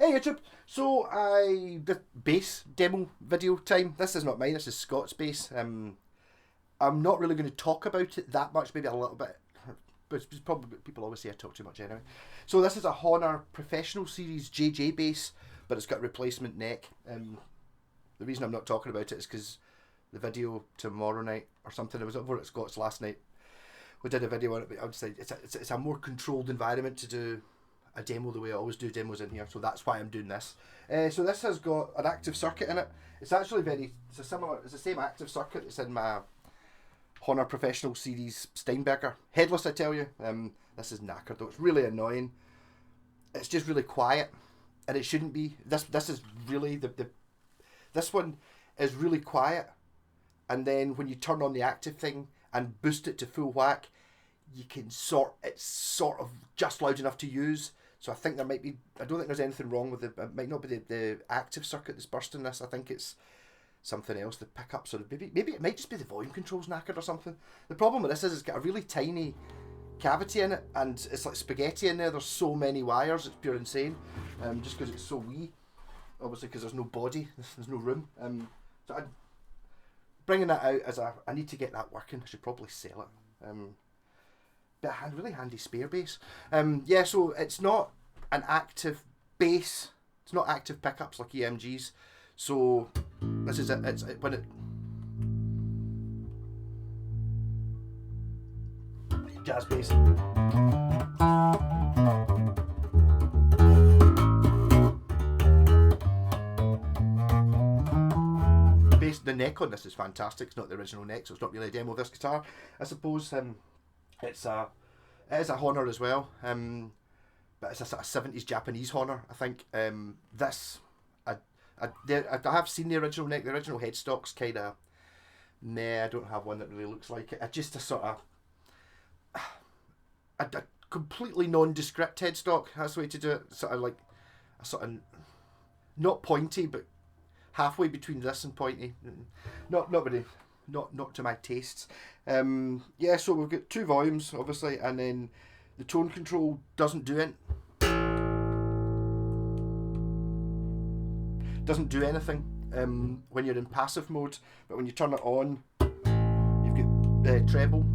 Hey YouTube, so the bass demo video time. This is not mine, this is Scott's bass. I'm not really going to talk about it that much, maybe a little bit, but it's probably, people always say I talk too much anyway. So this is a Hohner Professional Series JJ bass, but it's got a replacement neck. The reason I'm not talking about it is because the video tomorrow night or something, I was over at Scott's last night, we did a video on it, but I would say it's a more controlled environment to do a demo the way I always do demos in here, so that's why I'm doing this. So this has got an active circuit in it. It's actually it's the same active circuit that's in my Hohner Professional Series Steinberger. Headless, I tell you. This is knackered though, it's really annoying. It's just really quiet, and it shouldn't be. This is really, this one is really quiet, and then when you turn on the active thing and boost it to full whack, it's sort of just loud enough to use. So I think there might be, I don't think there's anything wrong with it might not be the active circuit that's bursting this. I think it's something else, the pickups, or maybe it might just be the volume controls knackered or something. The problem with this is it's got a really tiny cavity in it, and it's like spaghetti in there. There's so many wires, it's pure insane. Just because it's so wee, obviously, because there's no body, there's no room. So bringing that out as I need to get that working. I should probably sell it. But a really handy spare bass. Yeah, so it's not an active bass. It's not active pickups like EMGs. So this is it. It's when it jazz bass. The neck on this is fantastic. It's not the original neck, so it's not really a demo of this guitar, I suppose. It is a Hohner as well, but it's a sort of 70s Japanese Hohner, I think. I have seen the original neck. The original headstock's kind of meh. I don't have one that really looks like it. Just a sort of a completely nondescript headstock. That's the way to do it. Sort of like a sort of not pointy, but halfway between this and pointy. Not to my tastes. Yeah, so we've got two volumes obviously, and then the tone control doesn't do anything when you're in passive mode, but when you turn it on, you've got treble,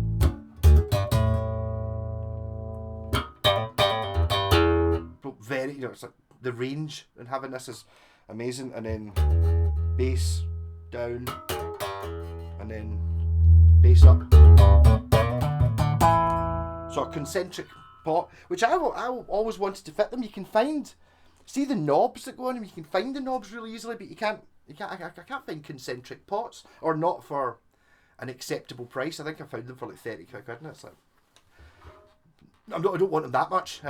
but very, it's like the range in having this is amazing. And then bass down, and then bass up. So a concentric pot, which I always wanted to fit them. You can see the knobs that go on them. You can find the knobs really easily, but I can't find concentric pots, or not for an acceptable price. I think I found them for like 30 quid, and it's like, I don't want them that much.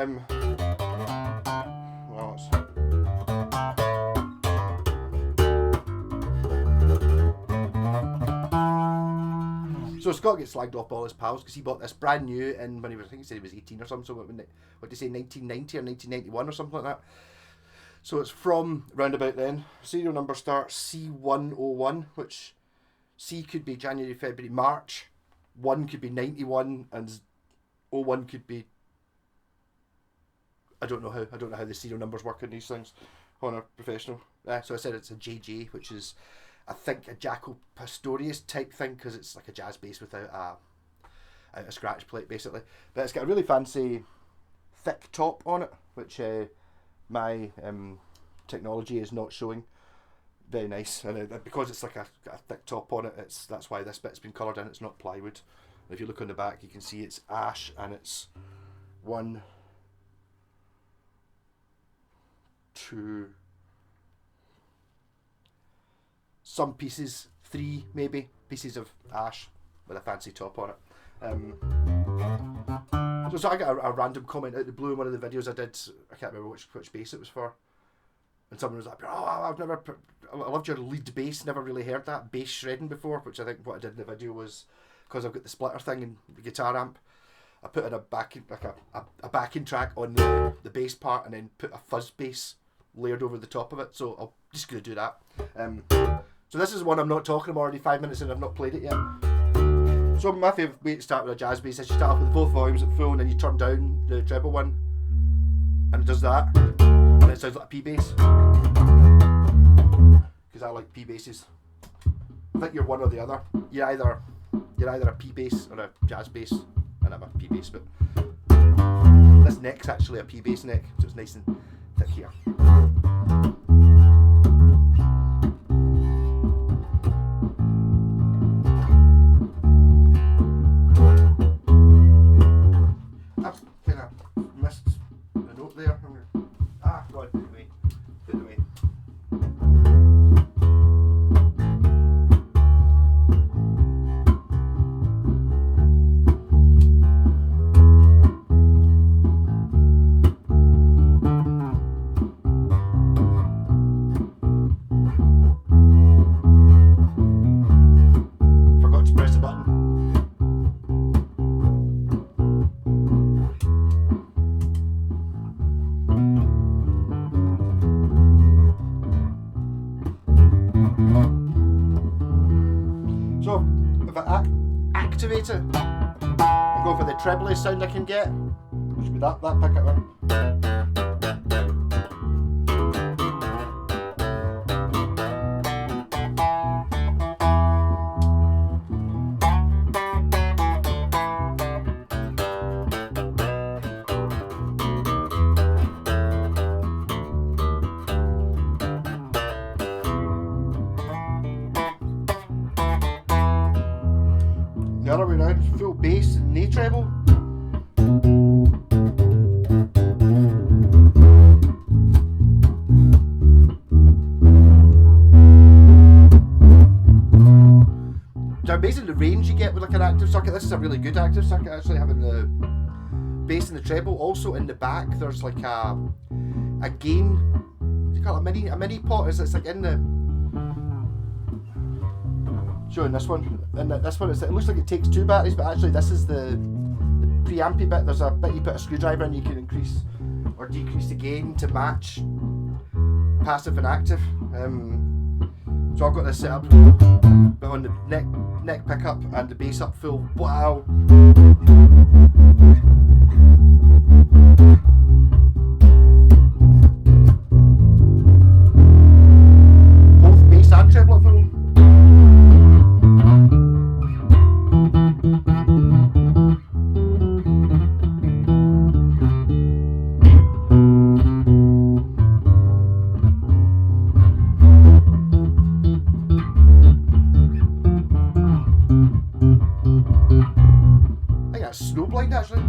Well, so Scott gets slagged off by all his pals because he bought this brand new, and when I think he said he was 18 or something, so what did he say, 1990 or 1991 or something like that. So it's from round about then. Serial number starts C101, which C could be January, February, March, 1 could be 91, and 01 could be, I don't know how the serial numbers work in these things. Hohner Professional. So I said it's a JJ, which is, I think, a Jaco Pastorius type thing, because it's like a jazz bass without a scratch plate basically. But it's got a really fancy thick top on it, which my technology is not showing. Very nice, and because it's like a thick top on it, that's why this bit's been coloured in. It's not plywood. And if you look on the back, you can see it's ash, and it's 1, 2, some pieces, 3 maybe pieces of ash with a fancy top on it. So I got a random comment out of the blue in one of the videos I did. I can't remember which bass it was for, and someone was like, "Oh, I loved your lead bass. Never really heard that bass shredding before." Which I think what I did in the video was, because I've got the splitter thing and the guitar amp, I put in a backing track on the bass part, and then put a fuzz bass layered over the top of it. So I'm just gonna do that. So this is one I'm not talking. I'm already 5 minutes in. I've not played it yet. So my favourite way to start with a jazz bass is you start off with both volumes at full, and then you turn down the treble one, and it does that, and sounds like a P bass. Because I like P basses. I think you're one or the other. You're either a P bass or a jazz bass, and I'm a P bass. But this neck's actually a P bass neck, so it's nice and thick here. I've kind of missed the note there. Go on, put it away. Put it away. Forgot to press the button. So if I activate it and go for the treble sound I can get, which would be that pickup one. The other way around, full bass and no treble. So amazing the range you get with like an active circuit. This is a really good active circuit, actually, having the bass and the treble. Also in the back there's like a gain, what do you call it, a mini pot. It's like in the, showing this one, and this one it looks like it takes 2 batteries, but actually this is the preampy bit. There's a bit you put a screwdriver in, you can increase or decrease the gain to match passive and active. So I've got this set up, but on the neck pickup and the bass up full. Wow. Both bass and treble at full. I think that's snowblind actually.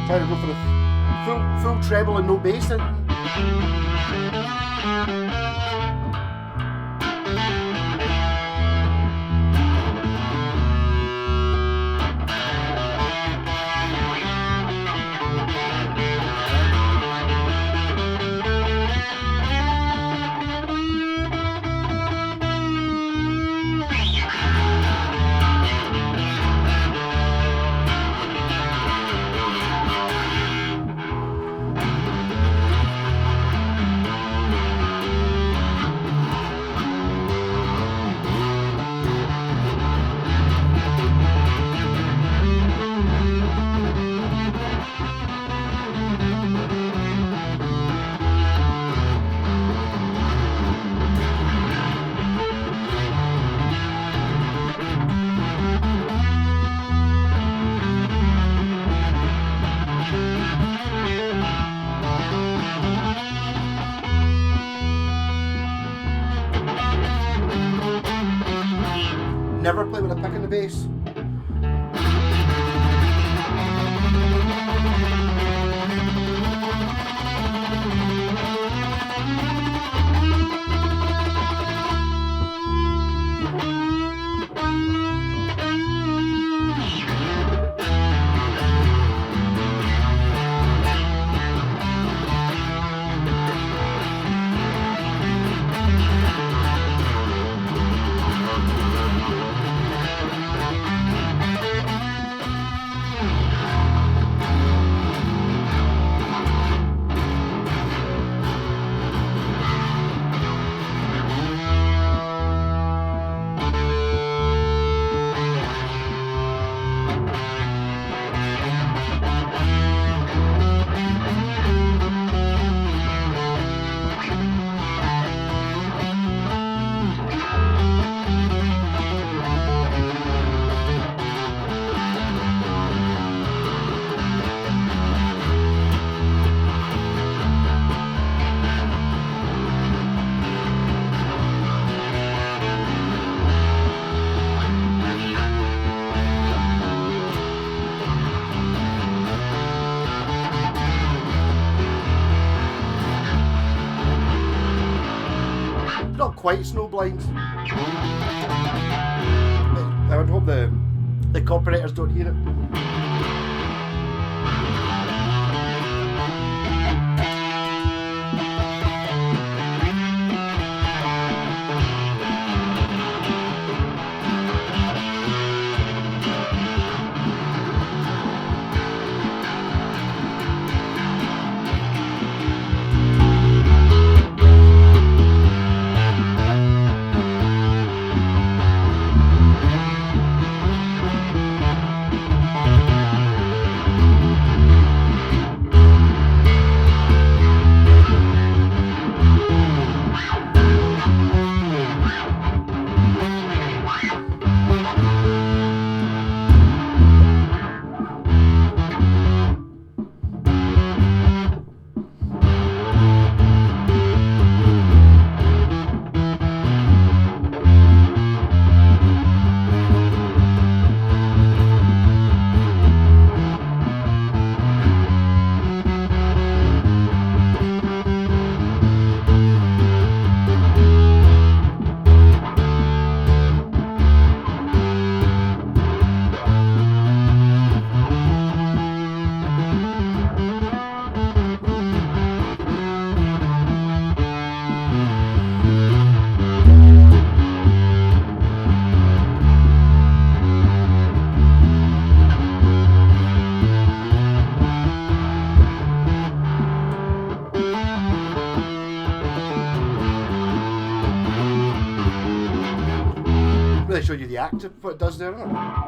Trying to go for the full treble and no bass in. Never play with a pick in the bass. quite snowblind. I would hope the cooperators don't hear it. Really show you the act of what it does there, isn't it?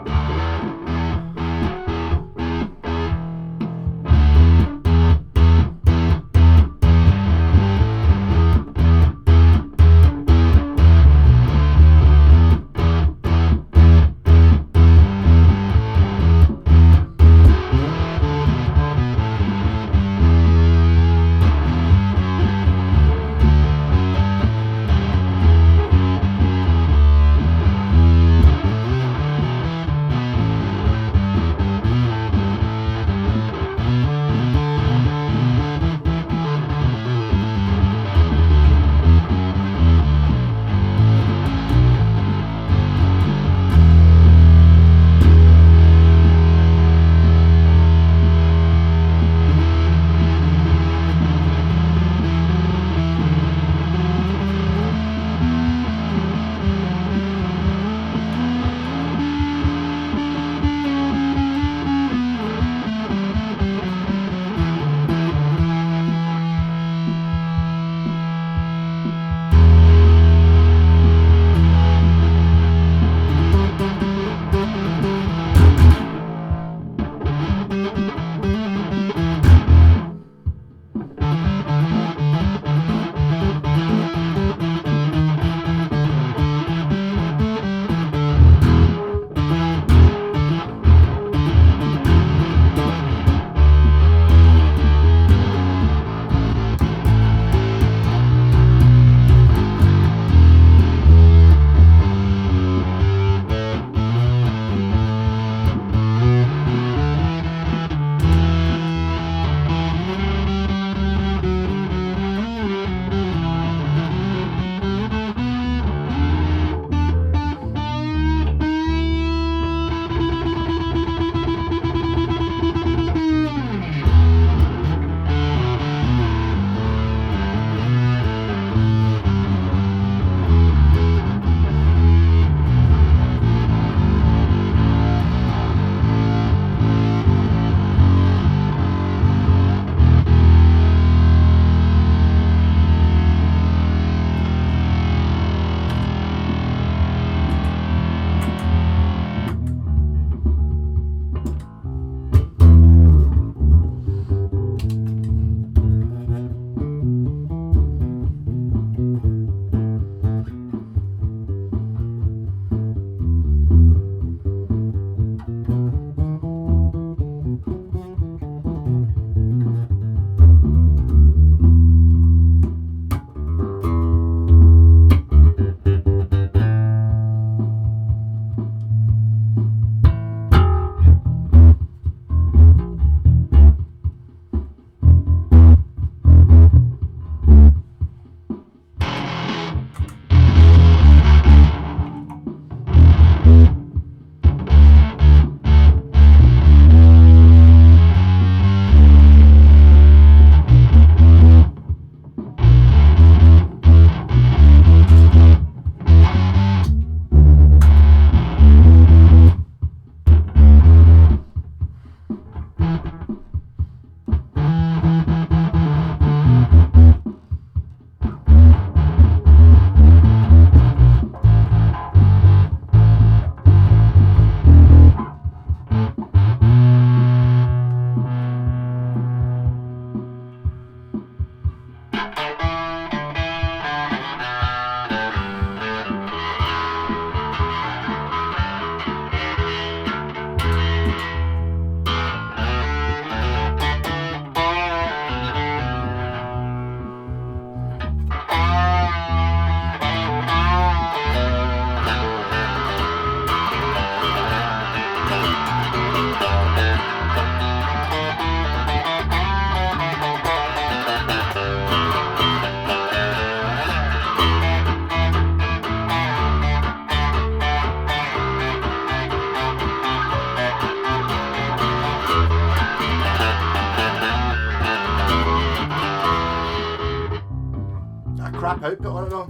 amp output on it though.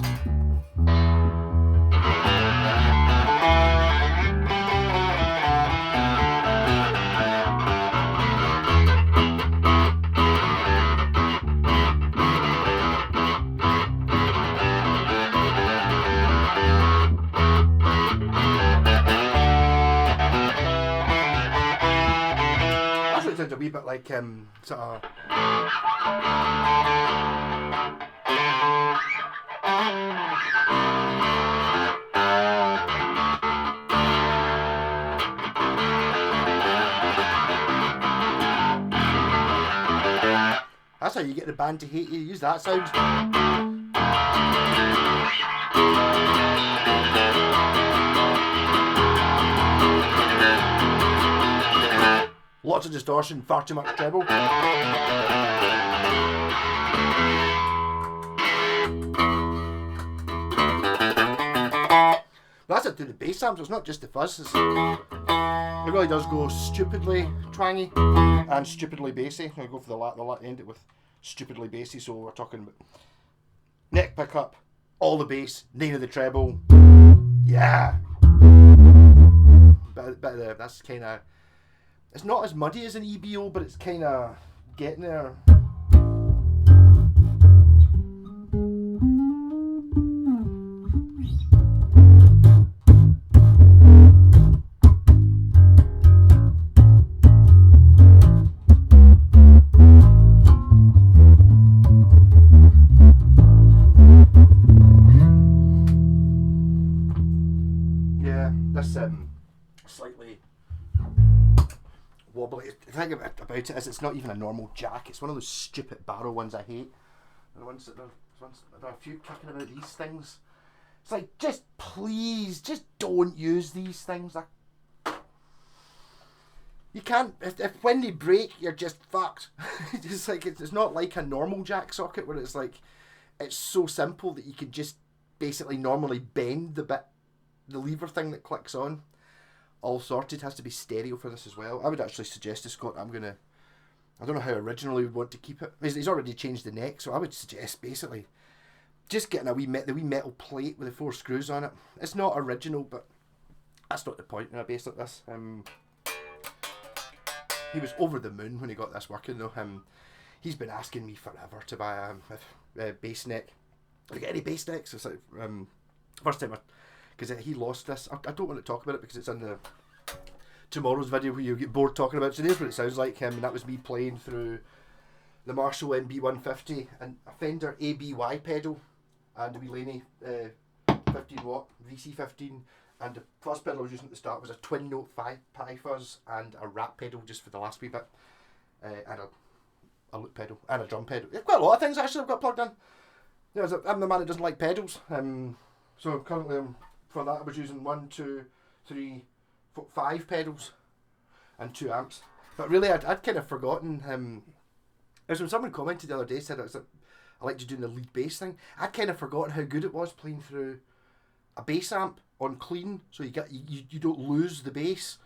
Actually, it sounds a wee bit like sort of. That's how you get the band to hate you. Use that sound. Lots of distortion, far too much treble. That's it to the bass amp, so it's not just the fuzz. It really does go stupidly twangy and stupidly bassy. I'll go for the end it with stupidly bassy, so we're talking about neck pickup, all the bass, none of the treble. Yeah. That's kind of, it's not as muddy as an EBO, but it's kind of getting there. Slightly wobbly. The thing about it is it's not even a normal jack. It's one of those stupid barrel ones I hate. The ones that there are a few kicking about these things. It's like, just please, just don't use these things. You can't, if when they break, you're just fucked. It's like, it's not like a normal jack socket where it's like, it's so simple that you can just basically normally bend the lever thing that clicks on. All sorted. Has to be stereo for this as well. I would actually suggest to Scott, I don't know how originally we'd want to keep it. He's already changed the neck, so I would suggest basically just getting the wee metal plate with the 4 screws on it. It's not original, but that's not the point in a bass like this. He was over the moon when he got this working though. He's been asking me forever to buy a bass neck. Have you got any bass necks? It's like first time because he lost this. I don't want to talk about it because it's in the tomorrow's video where you get bored talking about it. So there's what it sounds like, and that was me playing through the Marshall MB150 and a Fender ABY pedal and a wee Laney 15 watt VC15, and the fuzz pedal I was using at the start was a twin note pi fuzz and a rap pedal just for the last wee bit, and a loop pedal and a drum pedal. Quite a lot of things actually I've got plugged in. Yeah, I'm the man that doesn't like pedals, so currently for that I was using 1, 2, 3, 4, 5 pedals and 2 amps. But really I'd kind of forgotten, as when someone commented the other day, said I liked you doing the lead bass thing. I'd kind of forgotten how good it was playing through a bass amp on clean, so you don't lose the bass,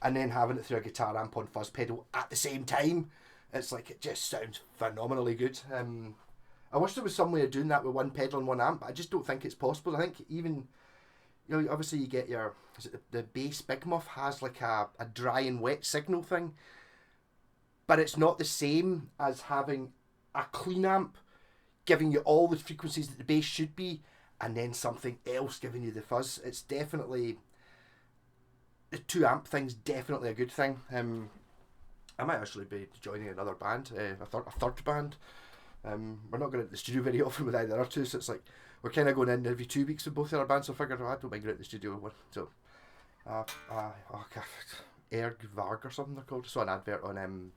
and then having it through a guitar amp on fuzz pedal at the same time. It's like, it just sounds phenomenally good. I wish there was some way of doing that with one pedal and one amp, but I just don't think it's possible. I think even, you know, obviously you get your, is it the bass Big Muff has like a dry and wet signal thing, but it's not the same as having a clean amp giving you all the frequencies that the bass should be, and then something else giving you the fuzz. It's definitely, the 2 amp thing's definitely a good thing. I might actually be joining another band, a third band. We're not going into the studio very often with either or two, so it's like we're kind of going in every 2 weeks with both of our bands. So I figured, I don't mind going into the studio with one. So, Erg Varg or something they're called. I saw an advert on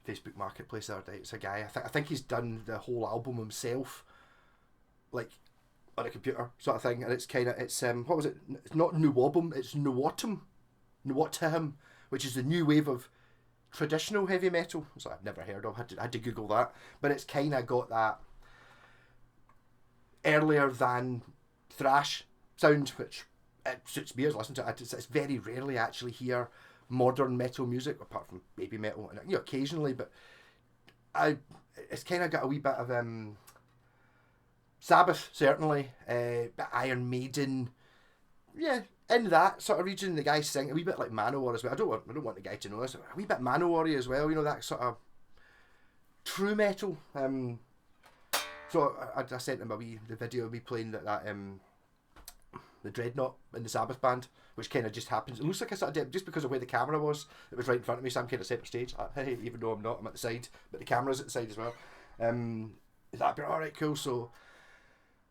Facebook Marketplace the other day. It's a guy. I think he's done the whole album himself, like on a computer sort of thing. And it's kind of what was it? It's not Nuwobum. It's Nuwotum, which is the new wave of traditional heavy metal. So I've never heard of. I had to Google that, but it's kind of got that earlier than thrash sound, which it suits me as listening to it. It's very rarely actually hear modern metal music apart from baby metal, and occasionally, but it's kind of got a wee bit of Sabbath, certainly. But Iron Maiden, yeah, in that sort of region. The guy sing a wee bit like Manowar as well. I don't want the guy to know this. A wee bit Manowar as well. You know, that sort of true metal. So I sent him the video of me playing that the Dreadnought in the Sabbath band, which kind of just happens. It looks like I sort of did, just because of where the camera was. It was right in front of me, so I'm kind of centre stage. Even though I'm not, I'm at the side, but the camera's at the side as well. That'd be alright, cool. So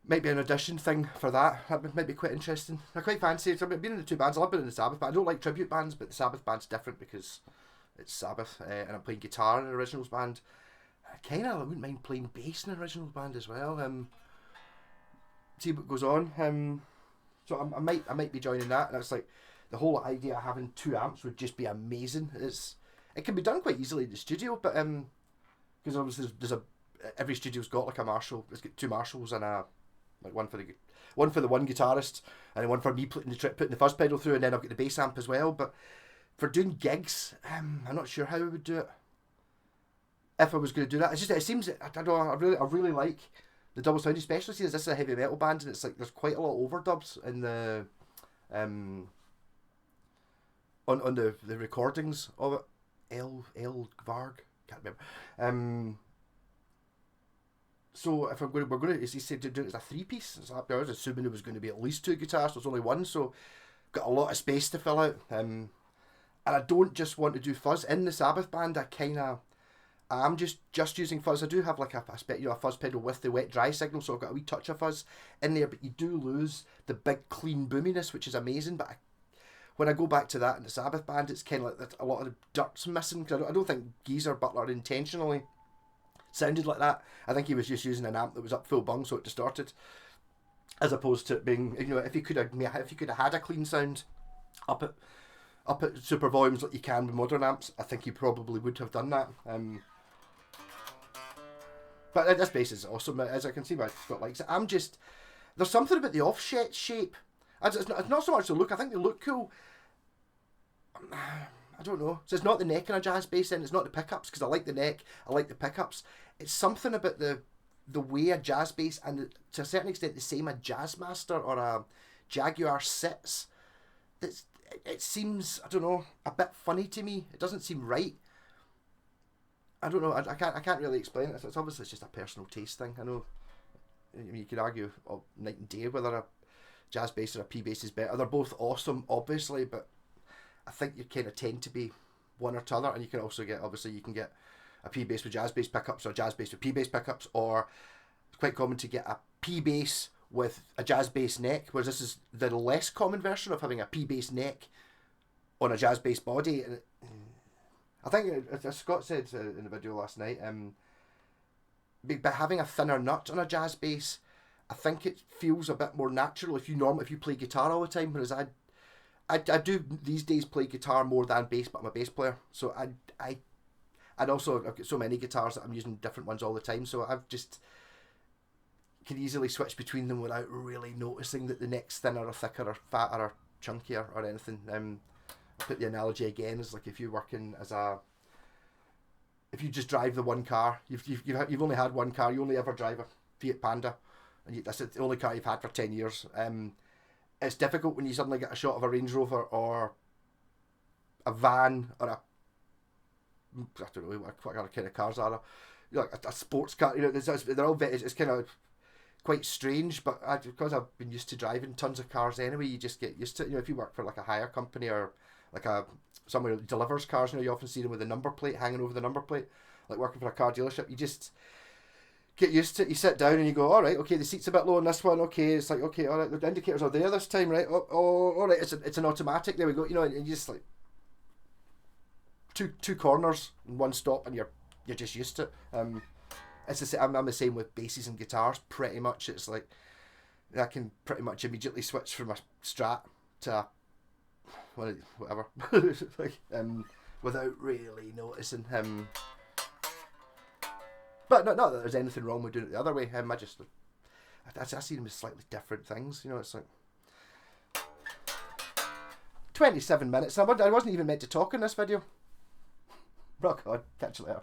might be an audition thing for that. That might be quite interesting. I quite fancy it. I've been in the two bands. I love being in the Sabbath band. I don't like tribute bands, but the Sabbath band's different because it's Sabbath, and I'm playing guitar in an originals band. I wouldn't mind playing bass in an originals band as well. See what goes on. So I might be joining that, and it's like the whole idea of having 2 amps would just be amazing. It can be done quite easily in the studio, but because obviously every studio's got like a Marshall. It's got 2 Marshalls and one for the one guitarist, and then one for me putting the fuzz pedal through, and then I've got the bass amp as well. But for doing gigs, I'm not sure how I would do it. If I was going to do that, it seems I don't know. I really like the double sound, especially since this is a heavy metal band, and it's like there's quite a lot of overdubs in the on the recordings of it. El Varg, can't remember. So if we're going to, as he said, do it as a 3-piece. So I was assuming there was going to be at least 2 guitars. There's only 1, so got a lot of space to fill out. And I don't just want to do fuzz in the Sabbath band. I'm just using fuzz. I do have like a fuzz pedal with the wet dry signal, so I've got a wee touch of fuzz in there. But you do lose the big clean boominess, which is amazing. But when I go back to that in the Sabbath band, it's kind of like a lot of the dirt's missing. Because I don't think Geezer Butler intentionally sounded like that. I think he was just using an amp that was up full bung, so it distorted, as opposed to it being, if he could have had a clean sound up at super volumes like you can with modern amps, I think he probably would have done that. But this bass is awesome, as I can see why Scott likes it. There's something about the offset shape. It's not so much the look. I think they look cool. I don't know. So it's not the neck in a jazz bass, and it's not the pickups, because I like the neck, I like the pickups. It's something about the way a jazz bass, and to a certain extent the same a Jazzmaster or a Jaguar sits. It seems, I don't know, a bit funny to me. It doesn't seem right. I don't know. I can't really explain it. It's obviously just a personal taste thing. I know. I mean, you could argue night and day whether a jazz bass or a P bass is better. They're both awesome, obviously, but I think you kind of tend to be one or t'other, and you can also get, obviously, you can get a P bass with jazz bass pickups or jazz bass with P bass pickups, or it's quite common to get a P bass with a jazz bass neck, whereas this is the less common version of having a P bass neck on a jazz bass body. And I think, as Scott said in the video last night, by having a thinner nut on a jazz bass, I think it feels a bit more natural if you play guitar all the time, whereas I do these days play guitar more than bass, but I'm a bass player, so I've got so many guitars that I'm using different ones all the time, so I've just can easily switch between them without really noticing that the neck's thinner or thicker or fatter or chunkier or anything. I'll put the analogy again as like if you're working if you just drive the one car, you've only had one car, you only ever drive a Fiat Panda, and that's the only car you've had for 10 years. It's difficult when you suddenly get a shot of a Range Rover or a van or I don't know what kind of cars are, like a sports car. They're all it's kind of quite strange, but because I've been used to driving tons of cars anyway, you just get used to it. If you work for like a hire company or like somewhere that delivers cars, you often see them with a number plate hanging over the number plate, like working for a car dealership. You just get used to it. You sit down and you go, all right, okay, the seat's a bit low on this one. Okay, it's like, okay, all right, the indicators are there this time, right? Oh, all right, it's an automatic. There we go. And you just like two corners and one stop, and you're just used to it. It's the same. I'm the same with basses and guitars. Pretty much, it's like I can pretty much immediately switch from a Strat to a whatever, like without really noticing. But not that there's anything wrong with doing it the other way. I see them as slightly different things. It's like 27 minutes. I wasn't even meant to talk in this video. Rock on. Catch you later.